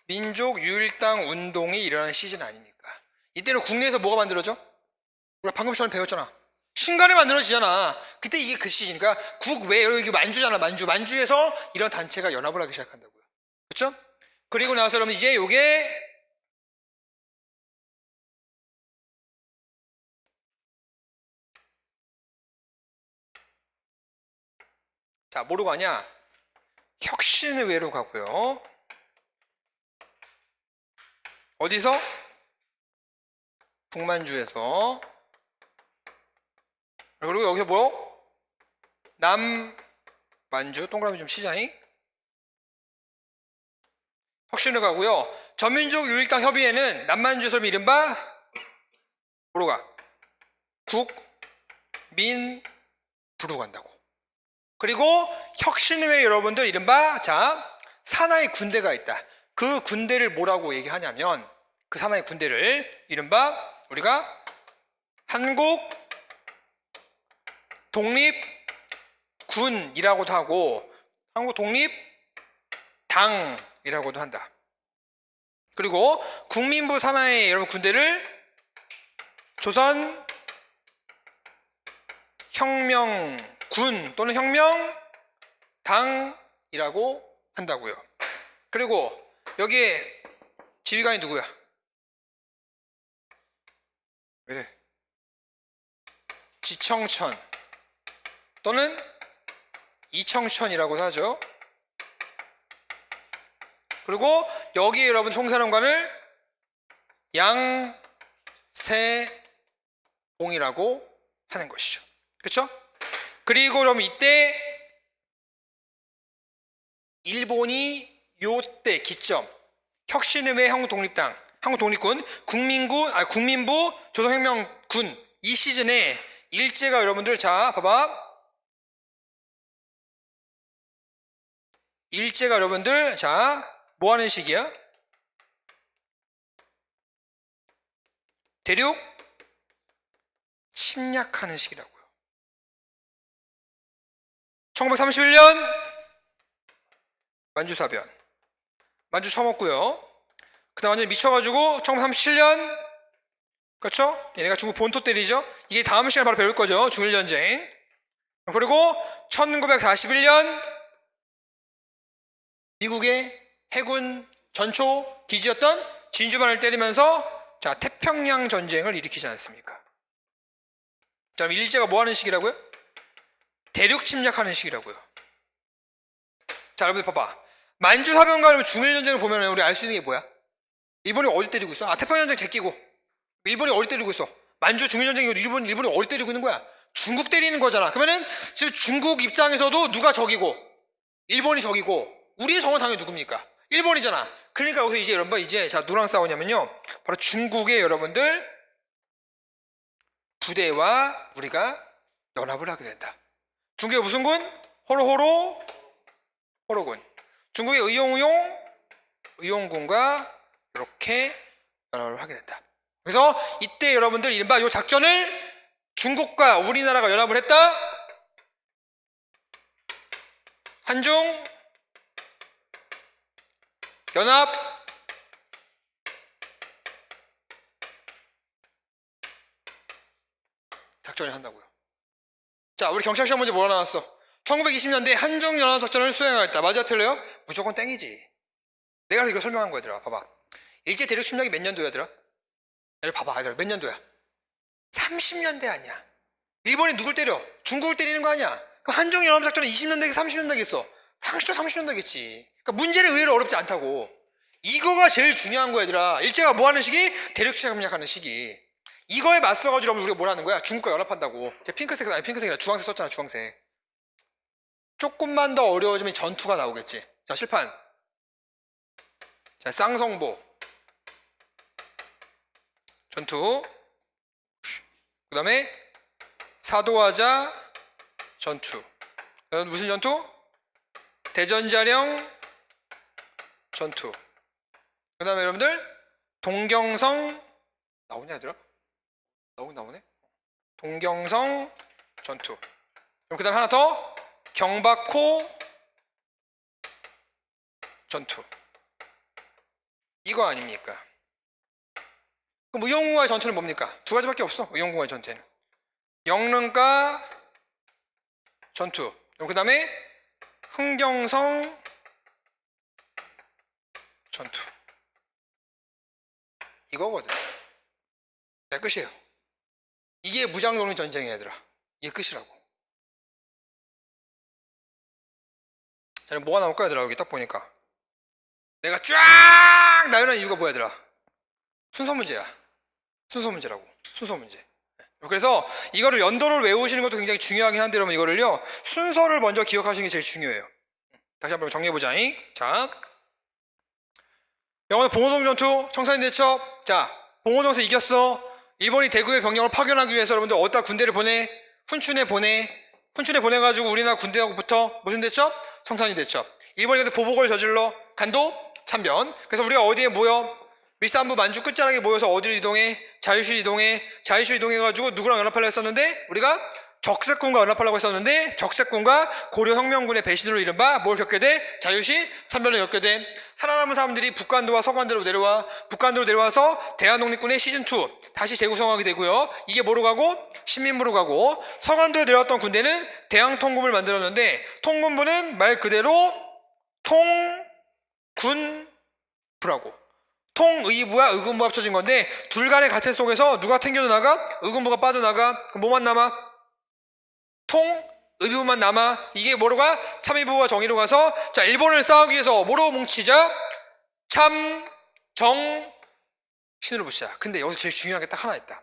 민족 유일당 운동이 일어나는 시즌 아닙니까? 이때는 국내에서 뭐가 만들어져? 우리가 방금 전에 배웠잖아. 신간에 만들어지잖아. 그때 이게 그 시즌이니까 국외, 이게 만주잖아. 만주에서 이런 단체가 연합을 하기 시작한다고요. 그렇죠? 그리고 나서 여러분 이제 요게 자, 뭐로 가냐? 혁신의회로 가고요. 어디서? 북만주에서. 그리고 여기서 뭐? 남만주 동그라미 좀 치자잉. 혁신을 가고요. 전민족 유일당 협의회는 남만주에서 이른바 뭐로 가? 국민부로 간다고. 그리고 혁신회 여러분들 이른바 자 산하의 군대가 있다. 그 군대를 뭐라고 얘기하냐면 그 산하의 군대를 이른바 우리가 한국 독립군이라고도 하고 한국 독립당이라고도 한다. 그리고 국민부 산하의 여러분 군대를 조선 혁명군 또는 혁명당이라고 한다고요. 그리고 여기에 지휘관이 누구야? 왜래? 지청천 또는 이청천이라고도 하죠. 그리고 여기에 여러분 총사령관을 양세봉이라고 하는 것이죠. 그렇죠? 그리고 그럼 이때 일본이 요때 기점 혁신의회 한국독립당 한국독립군 국민부 조선혁명군 이 시즌에 일제가 여러분들 자 봐봐 일제가 여러분들 자 뭐하는 시기야? 대륙 침략하는 시기라고요. 1931년 만주사변 만주 처먹고요. 그 다음 완전히 미쳐가지고 1937년 그렇죠? 얘네가 중국 본토 때리죠. 이게 다음 시간에 바로 배울 거죠. 중일전쟁. 그리고 1941년 미국의 해군 전초 기지였던 진주만을 때리면서 자 태평양 전쟁을 일으키지 않습니까? 자 그럼 일제가 뭐 하는 시기라고요? 대륙 침략하는 시기라고요. 자 여러분들 봐봐 만주사변과 중일전쟁을 보면 우리 알 수 있는 게 뭐야? 일본이 어디 때리고 있어? 태평양전쟁 제끼고 일본이 어디 때리고 있어? 만주 중일전쟁이고 일본이 어디 때리고 있는 거야? 중국 때리는 거잖아. 그러면은 지금 중국 입장에서도 누가 적이고 일본이 적이고 우리의 적은 당연히 누굽니까? 일본이잖아. 그러니까 여기서 이제 여러분 이제 자 누구랑 싸우냐면요 바로 중국의 여러분들 부대와 우리가 연합을 하게 된다. 중국의 무슨 군? 호로군. 중국의 의용군과 이렇게 연합을 하게 된다. 그래서 이때 여러분들 이른바 이 작전을 중국과 우리나라가 연합을 했다. 한중 연합 작전을 한다고요. 자, 우리 경찰 시험 문제 뭐가 나왔어? 1920년대 한중 연합 작전을 수행하였다. 맞아 틀려요? 무조건 땡이지. 내가 이거 설명한 거야, 얘들아. 봐봐. 일제 대륙 침략이 몇 년도야, 얘들아? 봐봐, 얘들아. 몇 년도야? 30년대 아니야. 일본이 누굴 때려? 중국을 때리는 거 아니야? 그럼 한중 연합 작전은 20년대겠어, 30년대겠어? 당시도 30년대겠지. 그러니까 문제는 의외로 어렵지 않다고. 이거가 제일 중요한 거야, 얘들아. 일제가 뭐 하는 시기? 대륙 침략하는 시기. 이거에 맞서가지고 우리가 뭘 하는 거야? 중국과 연합한다고. 핑크색, 아니 핑크색이라 주황색 썼잖아, 주황색. 조금만 더 어려워지면 전투가 나오겠지. 자, 실판. 자, 쌍성보. 전투. 그 다음에 사도하자 전투. 무슨 전투? 대전자령 전투. 그 다음에 여러분들 동경성 나오냐 얘들아? 나오네. 동경성 전투. 그럼 그 다음에 하나 더 경박호 전투. 이거 아닙니까? 그럼 의용군과의 전투는 뭡니까? 두 가지밖에 없어. 의용군과의 전투는 영릉가 전투. 그럼 그 다음에 흥경성 전투. 이거거든. 네, 끝이에요. 이게 무장독립 전쟁이야, 얘들아. 이게 끝이라고. 자, 그럼 뭐가 나올까, 얘들아? 여기 딱 보니까 내가 쫙 나열한 이유가 뭐야, 얘들아? 순서 문제야. 순서 문제라고. 순서 문제. 그래서 이거를 연도를 외우시는 것도 굉장히 중요하긴 한데 여러분 이거를요 순서를 먼저 기억하시는 게 제일 중요해요. 다시 한번 정리해보자. 자, 영어는 봉오동 전투 청산리 대첩. 자, 봉오동에서 이겼어. 일본이 대구의 병력을 파견하기 위해서 여러분들 어디다 군대를 보내? 훈춘에 보내가지고 우리나라 군대하고 붙어 무슨 대첩? 청산리 대첩. 일본이 근데 보복을 저질러 간도 참변. 그래서 우리가 어디에 모여? 밀산부 만주 끝자락에 모여서 어디를 이동해? 자유시 이동해가지고 누구랑 연합하려 했었는데 우리가 적색군과 연합하려고 했었는데 적색군과 고려혁명군의 배신으로 이른바 뭘 겪게 돼? 자유시 참변을 겪게 돼. 살아남은 사람들이 북간도와 서간도로 내려와. 북간도로 내려와서 대한독립군의 시즌2 다시 재구성하게 되고요. 이게 뭐로 가고? 신민부로 가고. 서간도에 내려왔던 군대는 대항통군을 만들었는데 통군부는 말 그대로 통군부라고. 통의부와 의군부 합쳐진 건데 둘 간의 갈등 속에서 누가 튕겨져 나가? 의군부가 빠져나가. 그럼 뭐만 남아? 통의부만 남아. 이게 뭐로 가? 참의부와 정의로 가서 자 일본을 싸우기 위해서 뭐로 뭉치자? 참, 정, 신으로 붙이자. 근데 여기서 제일 중요한 게 딱 하나 있다.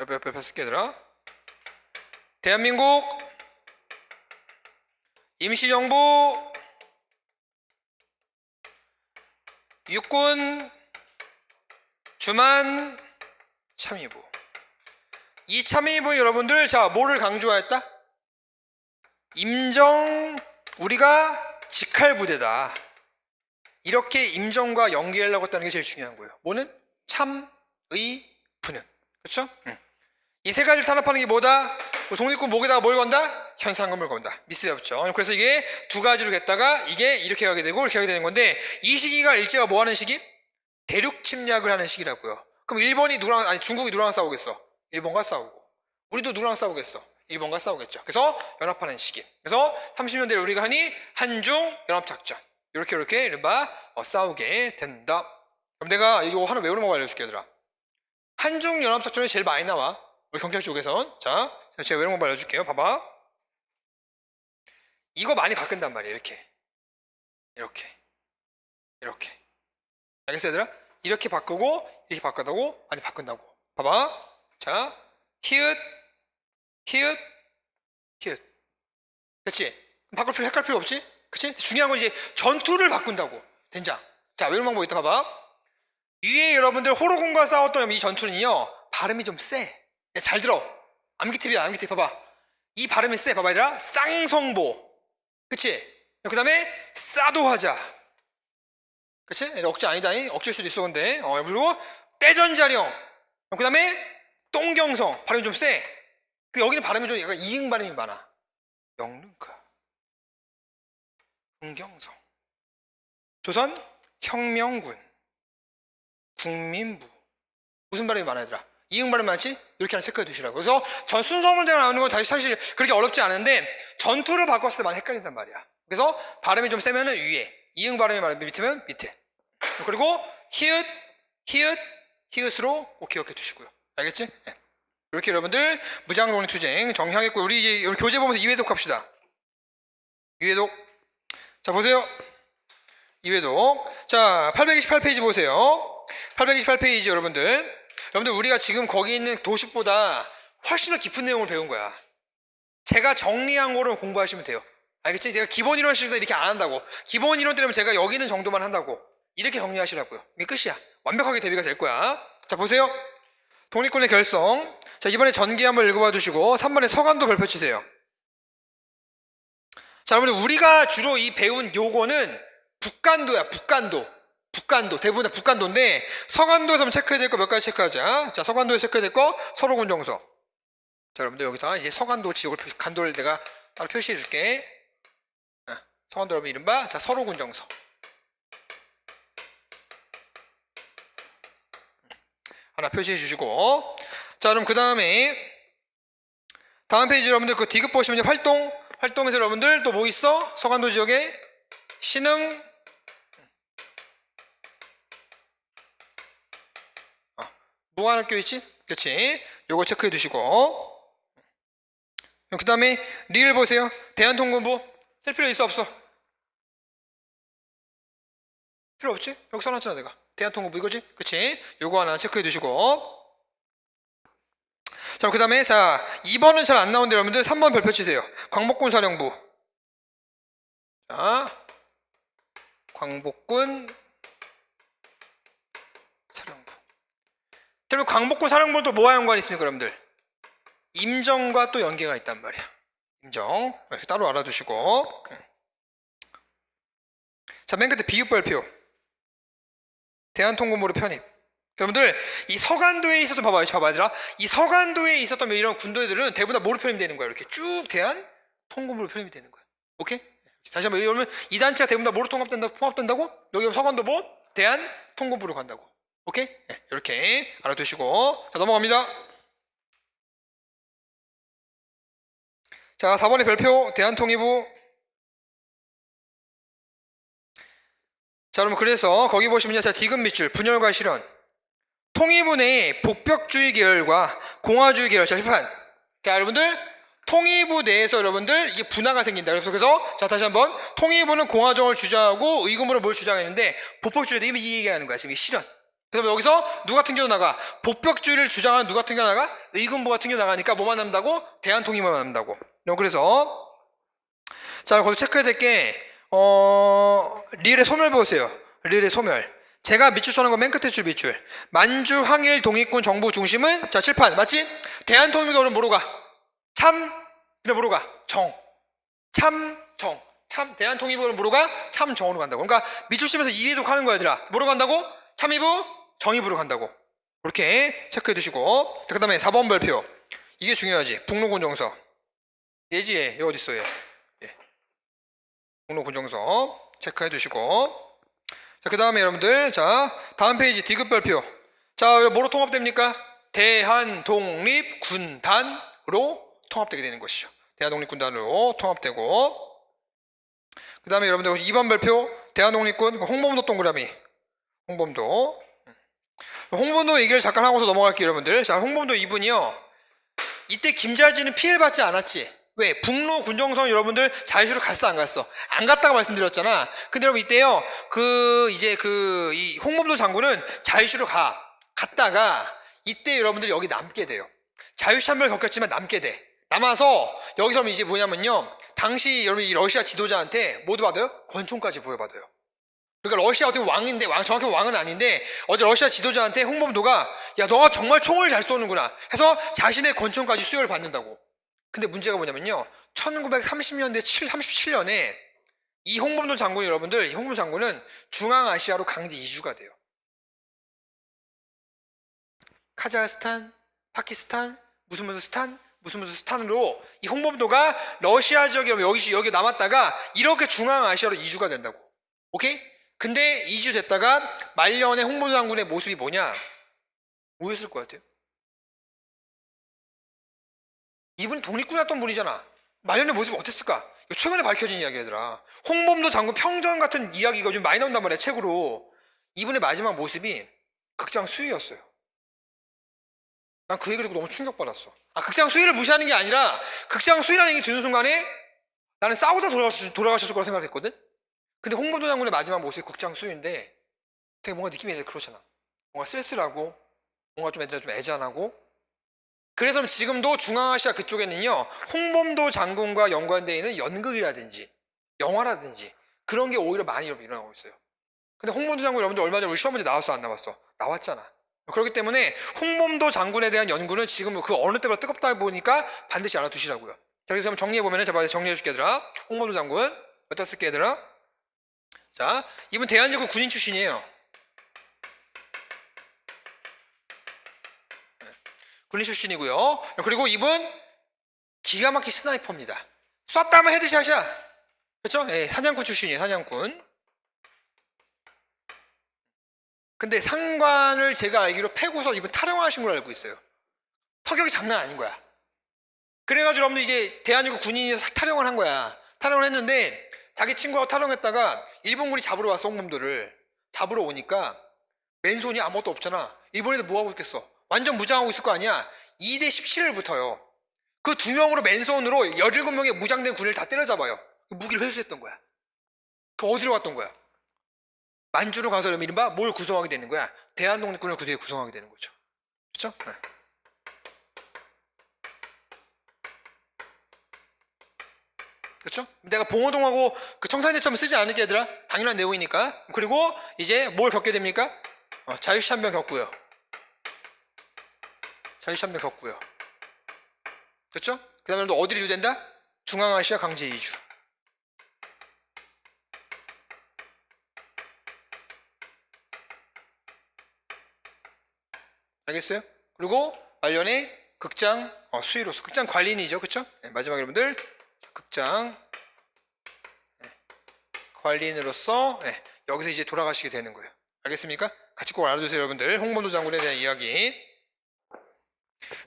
옆에 쓸게 얘들아. 대한민국 임시정부 육군 주만 참의부. 이 참의부 여러분들 자 뭐를 강조하였다? 임정 우리가 직할부대다. 이렇게 임정과 연계하려고 했다는 게 제일 중요한 거예요. 뭐는? 참의부는. 그렇죠? 이 세 가지를 탄압하는 게 뭐다? 독립군 목에다가 뭘 건다? 현상금을 건다. 미스가 없죠. 그래서 이게 두 가지로 됐다가 이게 이렇게 가게 되고 이렇게 가게 되는 건데 이 시기가 일제가 뭐 하는 시기? 대륙 침략을 하는 시기라고요. 그럼 일본이 누구랑 아니 중국이 누구랑 싸우겠어? 일본과 싸우고. 우리도 누구랑 싸우겠어? 일본과 싸우겠죠. 그래서 연합하는 시기. 그래서 30년대를 우리가 하니 한중 연합작전. 이렇게 이른바 싸우게 된다. 그럼 내가 이거 하나 외우는 거 알려줄게 얘들아. 한중 연합작전이 제일 많이 나와. 우리 경찰 쪽에선. 자, 제가 외우는 거 알려줄게요. 봐봐. 이거 많이 바꾼단 말이에요. 이렇게. 알겠어 얘들아? 이렇게 바꾸고 이렇게 바꾼다고 많이 바꾼다고. 봐봐. 자, 히읗. 됐지? 헷갈릴 필요 없지? 그치? 중요한 건 이제 전투를 바꾼다고. 된장. 자, 외우는 방법 있다 봐봐. 위에 여러분들 호로군과 싸웠던 이 전투는요 발음이 좀 세. 잘 들어. 암기팁이야. 암기팁 봐봐. 이 발음이 세. 봐봐 얘들아. 쌍성보. 그치? 그 다음에 싸도하자. 그치? 억지 아니다. 억지일 수도 있어 근데. 그리고 떼전자령. 그 다음에 똥경성. 발음이 좀 세. 여기는 발음이 좀 약간 이응 발음이 많아. 영릉가. 흥경성. 조선 혁명군. 국민부. 무슨 발음이 많아 얘들아? 이응 발음 많지? 이렇게 하나 체크해 두시라고. 그래서 전 순서 문제가 나오는 건 사실 그렇게 어렵지 않은데 전투를 바꿨을 때 많이 헷갈린단 말이야. 그래서 발음이 좀 세면은 위에, 이응 발음이 많으면 밑에면 밑에. 그리고 히읗으로 꼭 기억해 두시고요. 알겠지? 네. 이렇게 여러분들 무장독립투쟁 정리하겠고 우리 이제 교재 보면서 이회독 합시다. 이회독. 자 보세요. 이회독. 자 828페이지 보세요. 828페이지 여러분들 우리가 지금 거기 있는 도식보다 훨씬 더 깊은 내용을 배운 거야. 제가 정리한 거로 공부하시면 돼요. 알겠지? 내가 기본 이론 실때 이렇게 안 한다고. 기본 이론 때문에 제가 여기 있는 정도만 한다고. 이렇게 정리하시라고요. 이게 끝이야. 완벽하게 대비가 될 거야. 자 보세요. 독립군의 결성. 자 이번에 전기 한번 읽어봐 두시고 3번에 서간도 별표 치세요. 자 여러분들 우리가 주로 이 배운 요거는 북간도야. 북간도 대부분 다 북간도인데 서간도에서 체크해야 될 거 몇 가지 체크하자. 자 서간도에 체크해야 될 거 서로군정서. 자 여러분들 여기서 이제 서간도 지역을 간도를 내가 따로 표시해 줄게. 서간도 여러분 이른바 자 서로군정서. 하나 표시해 주시고 자 그럼 그 다음에 다음 페이지 여러분들 그 디귿 보시면 활동에서 여러분들 또 뭐 있어? 서간도 지역에 신흥 무관학교 있지? 그렇지? 요거 체크해 두시고 그 다음에 리를 보세요. 대한통군부 쓸 필요 있어 없어? 필요 없지? 여기 써놨잖아 내가. 대한통군부 이거지? 그치? 요거 하나 체크해 두시고. 자, 그 다음에, 자, 2번은 잘 안 나오는데 여러분들 3번 별표 치세요. 광복군 사령부. 자, 광복군 사령부. 그리고 광복군 사령부도 뭐와 연관이 있습니까, 여러분들? 임정과 또 연계가 있단 말이야. 임정. 이렇게 따로 알아두시고. 자, 맨 끝에 비읍 별표. 대한통군부로 편입. 여러분들 이 서간도에 있었던 봐봐요 얘들아. 이 서간도에 있었던 이런 군도들은 대부분 다 뭐로 편입되는 거야? 이렇게 쭉 대한통군부로 편입이 되는 거야. 오케이? 다시 한번 여러분 이 단체가 대부분 다 뭐로 통합된다고? 여기 서간도 뭐? 대한통군부로 간다고. 오케이? 네, 이렇게 알아두시고. 자, 넘어갑니다. 자, 4번의 별표 대한통일부. 자, 그러면 그래서 거기 보시면요, 자, 디귿 밑줄 분열과 실현. 통일부 내에 복벽주의 계열과 공화주의 계열. 자, 심판. 자, 여러분들 통일부 내에서 여러분들 이게 분화가 생긴다. 그래서 자, 다시 한번 통일부는 공화정을 주장하고 의금으로 뭘 주장했는데 복벽주의도 이미 이 얘기하는 거야. 지금 이게 실현. 그래서 여기서 누가 튕겨 나가? 복벽주의를 주장하는 누가 튕겨 나가? 의금부가 튕겨 나가니까 뭐만 남는다고? 대한통일부만 남는다고. 그래서 자, 거기서 체크해야 될 게 리을의 소멸 보세요. 리을의 소멸. 제가 밑줄 쳐놓은 건 맨 끝에 줄 밑줄. 만주 항일 독립군 정부 중심은 자, 칠판 맞지? 대한통일부가 그럼 뭐로 가? 참. 근데 뭐로 가? 정. 참. 대한통일부는 뭐로 가? 참 정으로 간다고. 그러니까 밑줄 치면서 이해도 하는 거야, 얘들아. 뭐로 간다고? 참이부, 정이부로 간다고. 이렇게 체크해 두시고. 그 다음에 4번 별표. 이게 중요하지. 북로군 정서. 얘지, 얘. 얘 어딨어, 얘. 북로군 정서. 체크해 두시고. 자, 그 다음에 여러분들, 자, 다음 페이지 디귿 별표. 자, 뭐로 통합됩니까? 대한독립군단으로 통합되게 되는 것이죠. 대한독립군단으로 통합되고. 그 다음에 여러분들 2번 별표 대한독립군 홍범도 동그라미. 홍범도 얘기를 잠깐 하고서 넘어갈게요, 여러분들. 자, 홍범도 이분이요, 이때 김자진은 피해를 받지 않았지. 왜? 북로 군정성 여러분들 자유시로 갔어, 안 갔어? 안 갔다고 말씀드렸잖아. 근데 여러분 이때요, 이 홍범도 장군은 자유시로 갔다가 이때 여러분들이 여기 남게 돼요. 자유시한벌 겪었지만 남게 돼. 남아서 여기서 이제 뭐냐면요, 당시 여러분 이 러시아 지도자한테 모두 받아요? 권총까지 부여받아요. 그러니까 러시아 어떻게 왕인데, 정확히 왕은 아닌데 어제 러시아 지도자한테 홍범도가 야, 너가 정말 총을 잘 쏘는구나 해서 자신의 권총까지 수여를 받는다고. 근데 문제가 뭐냐면요, 1930년대 37년에 이 홍범도 장군이 여러분들, 이 홍범도 장군은 중앙아시아로 강제 이주가 돼요. 카자흐스탄, 파키스탄, 무슨 스탄으로 이 홍범도가 러시아 지역에 여기 남았다가 이렇게 중앙아시아로 이주가 된다고. 오케이? 근데 이주됐다가 말년에 홍범도 장군의 모습이 뭐냐? 뭐였을 것 같아요? 이분이 독립군이었던 분이잖아. 말년의 모습이 어땠을까? 이거 최근에 밝혀진 이야기, 얘들아. 홍범도 장군 평전 같은 이야기가 좀 많이 나온단 말이야, 책으로. 이분의 마지막 모습이 극장 수위였어요. 난 그 얘기를 듣고 너무 충격받았어. 극장 수위를 무시하는 게 아니라 극장 수위라는 얘기 듣는 순간에 나는 싸우다 돌아가셨을 거라 생각했거든? 근데 홍범도 장군의 마지막 모습이 극장 수위인데 되게 뭔가 느낌이 그렇잖아. 뭔가 쓸쓸하고 뭔가 좀 애들 좀 애잔하고. 그래서 지금도 중앙아시아 그쪽에는요, 홍범도 장군과 연관되어 있는 연극이라든지 영화라든지 그런 게 오히려 많이 일어나고 있어요. 근데 홍범도 장군 여러분들 얼마 전에 우리 시험 문제 나왔어, 안 나왔어? 나왔잖아. 그렇기 때문에 홍범도 장군에 대한 연구는 지금 그 어느 때보다 뜨겁다 보니까 반드시 알아두시라고요. 자, 그래서 한번 정리해보면, 제가 정리해 줄게, 얘들아. 홍범도 장군 여기다 쓸게, 얘들아. 자, 이분 대한제국 군인 출신이에요. 군인 출신이고요. 그리고 이분 기가 막힌 스나이퍼입니다. 쐈다면 헤드샷이야. 그렇죠? 예, 사냥꾼 출신이에요, 사냥꾼. 근데 상관을 제가 알기로 패고서 이분 탈영하신 걸로 알고 있어요. 타격이 장난 아닌 거야. 그래가지고 여러분들 이제 대한민국 군인이 탈영을 한 거야. 탈영을 했는데 자기 친구하고 탈영했다가 일본군이 잡으러 왔어, 홍범도를. 잡으러 오니까 맨손이 아무것도 없잖아. 일본 애들 뭐하고 있겠어? 완전 무장하고 있을 거 아니야. 2대 17을 붙어요. 그 2명으로 맨손으로 17명의 무장된 군인을 다 때려잡아요. 무기를 회수했던 거야. 그 어디로 갔던 거야? 만주로 가서 여러분 이른바 뭘 구성하게 되는 거야? 대한독립군을 그 뒤에 구성하게 되는 거죠. 그렇죠? 네. 그렇죠? 내가 봉오동하고 그 청산리처럼 쓰지 않을게 얘들아. 당연한 내용이니까. 그리고 이제 뭘 겪게 됩니까? 자유시한병 겪고요. 자유시한병 겪고요. 그렇죠? 그 다음에 또 어디를 유된다? 중앙아시아 강제 이주. 알겠어요? 그리고 말년에 극장 수위로서 극장 관리인이죠. 그쵸? 네, 마지막 여러분들 극장 관리인으로서 여기서 이제 돌아가시게 되는 거예요. 알겠습니까? 같이 꼭 알아두세요 여러분들. 홍범도 장군에 대한 이야기.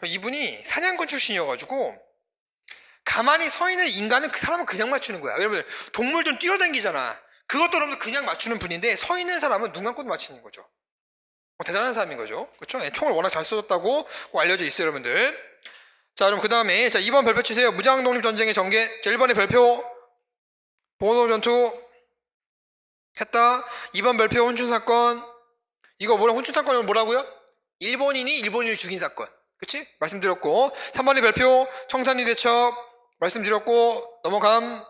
이분이 사냥꾼 출신이어가지고 가만히 서 있는 인간은 그 사람은 그냥 맞추는 거야. 여러분들 동물 좀 뛰어다니잖아. 그것도 여러분들 그냥 맞추는 분인데 서 있는 사람은 눈 감고도 맞히는 거죠. 대단한 사람인 거죠. 그렇죠? 총을 워낙 잘 쏘셨다고 알려져 있어요 여러분들. 자 그럼 그 다음에 자 2번 별표 치세요. 무장독립전쟁의 전개. 자 1번의 별표 봉오동전투 했다. 2번 별표 혼춘사건. 이거 혼춘사건은 뭐라고요? 일본인이 일본인을 죽인 사건. 그치? 말씀드렸고. 3번의 별표 청산리 대첩 말씀드렸고. 넘어감.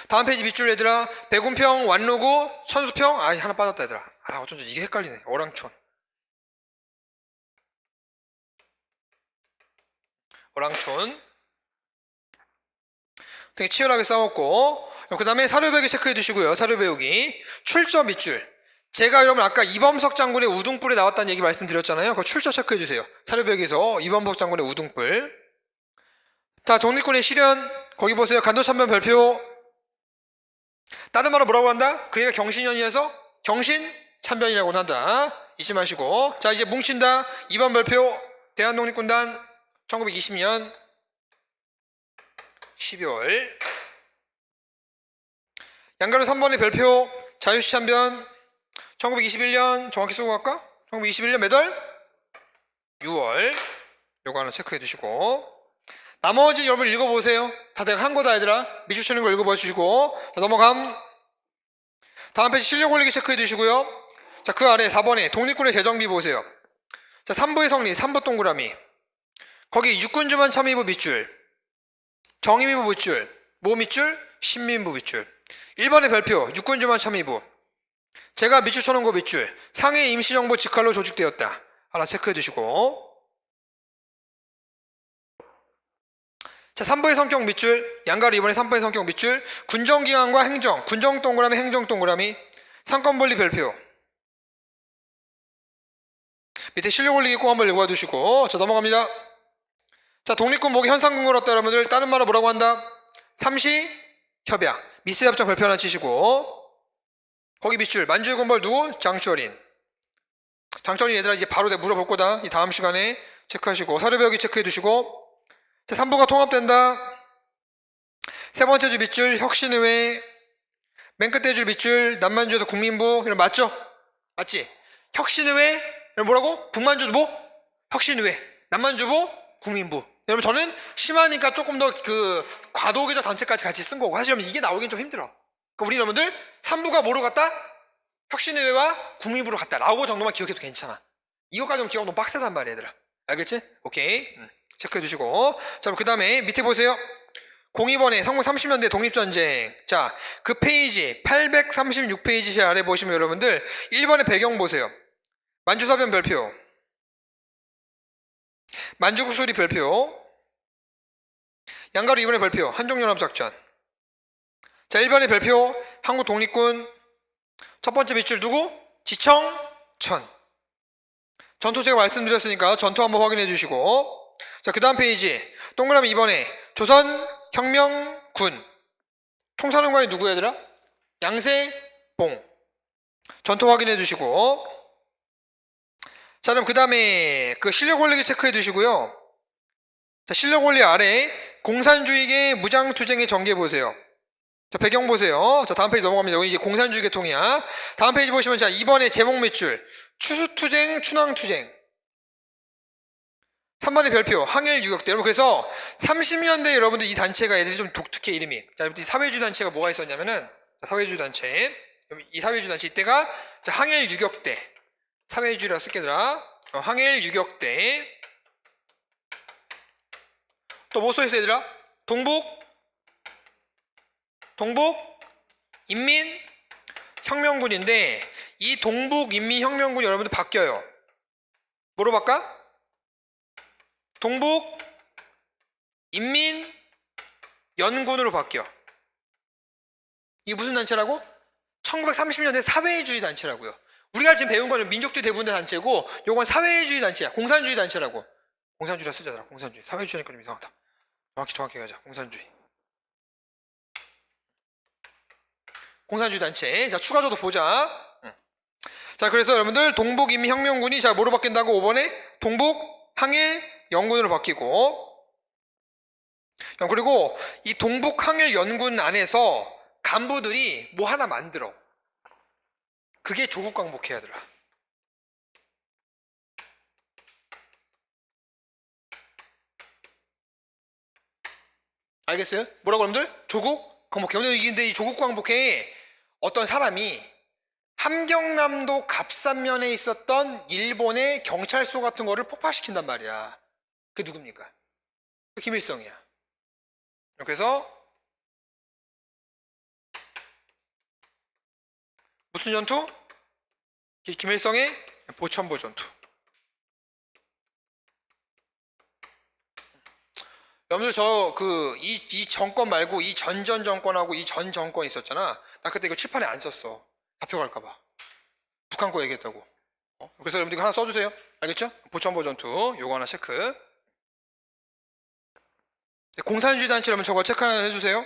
다음 페이지 밑줄 얘들아. 백운평 완루구 천수평. 하나 빠졌다 얘들아. 어쩐지 이게 헷갈리네. 어랑촌. 되게 치열하게 싸웠고. 그 다음에 사료 배우기 체크해 두시고요. 사료 배우기. 출처 밑줄. 제가 여러분 아까 이범석 장군의 우등불에 나왔다는 얘기 말씀드렸잖아요. 그 출처 체크해 주세요. 사료 배우기에서 이범석 장군의 우등불. 자, 독립군의 실현. 거기 보세요. 간도참변 별표. 다른 말로 뭐라고 한다? 그게 경신연이어서 경신참변이라고 한다. 잊지 마시고. 자, 이제 뭉친다. 2번 별표. 대한독립군단 1920년 12월. 양가로 3번의 별표. 자유시참변 1921년 정확히 쓰고 갈까? 1921년 몇 월? 6월. 요거 하나 체크해 두시고. 나머지 여러분 읽어보세요. 다 내가 한 거다 얘들아. 밑줄 치는 거 읽어봐 주시고. 자, 넘어감. 다음 페이지 실력 올리기 체크해 두시고요. 자, 그 아래 4번에 독립군의 재정비 보세요. 자, 3부의 성리 3부 동그라미. 거기 육군주만 참의부 밑줄, 정의미부 밑줄, 모 밑줄? 신민부 밑줄. 1번의 별표 육군주만 참의부. 제가 밑줄 쳐놓은 거 밑줄. 상해 임시정부 직할로 조직되었다. 하나 체크해 두시고. 자, 3부의 성격 밑줄. 양가로 2번의 3부의 성격 밑줄. 군정기관과 행정. 군정 동그라미 행정 동그라미. 상권분리 별표. 밑에 실력 올리기 꼭 한번 읽어 두시고. 자, 넘어갑니다. 자, 독립군 목이 현상금을 얻다 여러분들. 다른 말로 뭐라고 한다? 삼시협약. 미스협정 별표 하나 치시고. 거기 밑줄. 만주군벌 누구? 장추어린. 장추어린 얘들아 이제 바로 내가 물어볼 거다. 이 다음 시간에 체크하시고. 사료배우기 체크해 두시고. 자, 3부가 통합된다. 세 번째 줄 밑줄 혁신의회. 맨 끝에 줄 밑줄 남만주에서 국민부. 이런 맞죠? 맞지? 혁신의회. 이런 뭐라고? 북만주도 뭐? 혁신의회. 남만주부 국민부. 여러분 저는 심하니까 조금 더 그 과도기적 단체까지 같이 쓴 거고 사실 이게 나오긴 좀 힘들어. 그러니까 우리 여러분들 3부가 뭐로 갔다? 혁신의회와 국민부로 갔다 라고 정도만 기억해도 괜찮아. 이것까지 좀 기억 너무 빡세단 말이야 얘들아. 알겠지? 오케이. 체크해 두시고. 자, 그 다음에 밑에 보세요. 02번에 성공 30년대 독립전쟁. 자, 그 페이지 836페이지 아래 보시면 여러분들 1번의 배경 보세요. 만주사변 별표. 만주국소리 별표. 양가로 2번의 별표. 한종연합작전. 자, 1번의 별표. 한국독립군. 첫 번째 밑줄 누구? 지청천. 전투 제가 말씀드렸으니까 전투 한번 확인해 주시고. 자, 그 다음 페이지 동그라미 2번에 조선혁명군. 총사령관이 누구 얘들아? 양세봉. 전투 확인해 주시고. 자, 그럼 그 다음에 그 실력 올리기 체크해 두시고요. 자, 실력 올리 아래 공산주의계 무장투쟁의 전개 보세요. 자, 배경 보세요. 자, 다음 페이지 넘어갑니다. 여기 이제 공산주의 계통이야. 다음 페이지 보시면 자, 2번에 제목 밑줄 추수투쟁 춘왕투쟁. 3번의 별표 항일 유격대. 여러분 그래서 30년대 여러분들 이 단체가 애들이 좀 독특해 이름이. 자, 사회주의 단체가 뭐가 있었냐면은 사회주의 단체 그럼 이 사회주의 단체 이때가 자, 항일 유격대. 사회주의라 쓸게더라. 항일 유격대. 또 뭐 써있어 얘들아? 동북 인민혁명군인데 이 동북인민혁명군이 여러분들 바뀌어요. 뭐로 바꿔? 동북인민연군으로 바뀌어. 이게 무슨 단체라고? 1930년대 사회주의 단체라고요. 우리가 지금 배운 거는 민족주의 대분대 단체고 요건 사회주의 단체야. 공산주의 단체라고. 공산주의라 쓰자더라. 공산주의. 사회주의니까 좀 이상하다. 정확히 가자. 공산주의. 공산주의 단체. 자, 추가적으로 보자. 자, 그래서 여러분들 동북인민혁명군이 자 뭐로 바뀐다고 5번에 동북항일연군으로 바뀌고, 그리고 이 동북항일연군 안에서 간부들이 뭐 하나 만들어. 그게 조국광복회하더라. 알겠어요? 뭐라고 여러분들? 조국광복회. 근데 이 조국광복회에 어떤 사람이 함경남도 갑산면에 있었던 일본의 경찰서 같은 거를 폭파시킨단 말이야. 그게 누굽니까? 김일성이야. 그래서 무슨 전투? 김일성의 보천보 전투. 여러분들 이 정권 말고 이 전 정권하고 이 전 정권 있었잖아. 나 그때 이거 칠판에 안 썼어. 잡혀갈까봐. 북한 거 얘기했다고. 그래서 여러분들 이거 하나 써주세요. 알겠죠? 보천보 전투 요거 하나 체크. 공산주의 단체 여러분 저거 체크 하나 해주세요.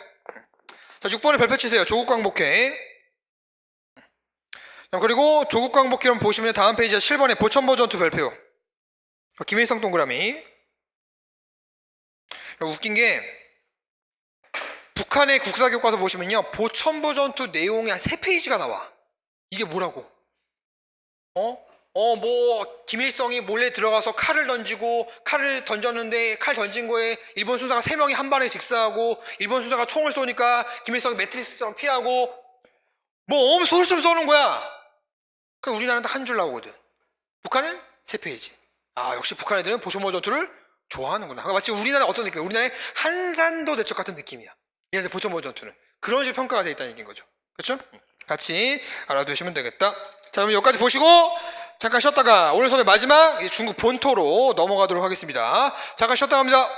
자, 6번에 별표 치세요. 조국광복회. 그리고 조국광복회 여러분 보시면 다음 페이지 7번에 보천보 전투 별표. 김일성 동그라미. 웃긴 게 북한의 국사교과서 보시면요 보천보 전투 내용이 한 3페이지가 나와. 이게 뭐라고? 뭐 김일성이 몰래 들어가서 칼을 던졌는데 칼 던진 거에 일본 수사가 3명이 한 발에 직사하고 일본 수사가 총을 쏘니까 김일성이 매트리스처럼 피하고 뭐 엄청 소리처럼 쏘는 거야. 그럼 우리나라는 딱 한 줄 나오거든. 북한은 3페이지. 아, 역시 북한 애들은 보천보 전투를 좋아하는구나. 마치 우리나라 어떤 느낌이야? 우리나라의 한산도 대첩 같은 느낌이야. 얘네들 보천보 전투는 그런 식으로 평가가 되어 있다는 얘기인 거죠. 그렇죠? 같이 알아두시면 되겠다. 자, 그럼 여기까지 보시고 잠깐 쉬었다가 오늘 수업의 마지막 중국 본토로 넘어가도록 하겠습니다. 잠깐 쉬었다 갑니다.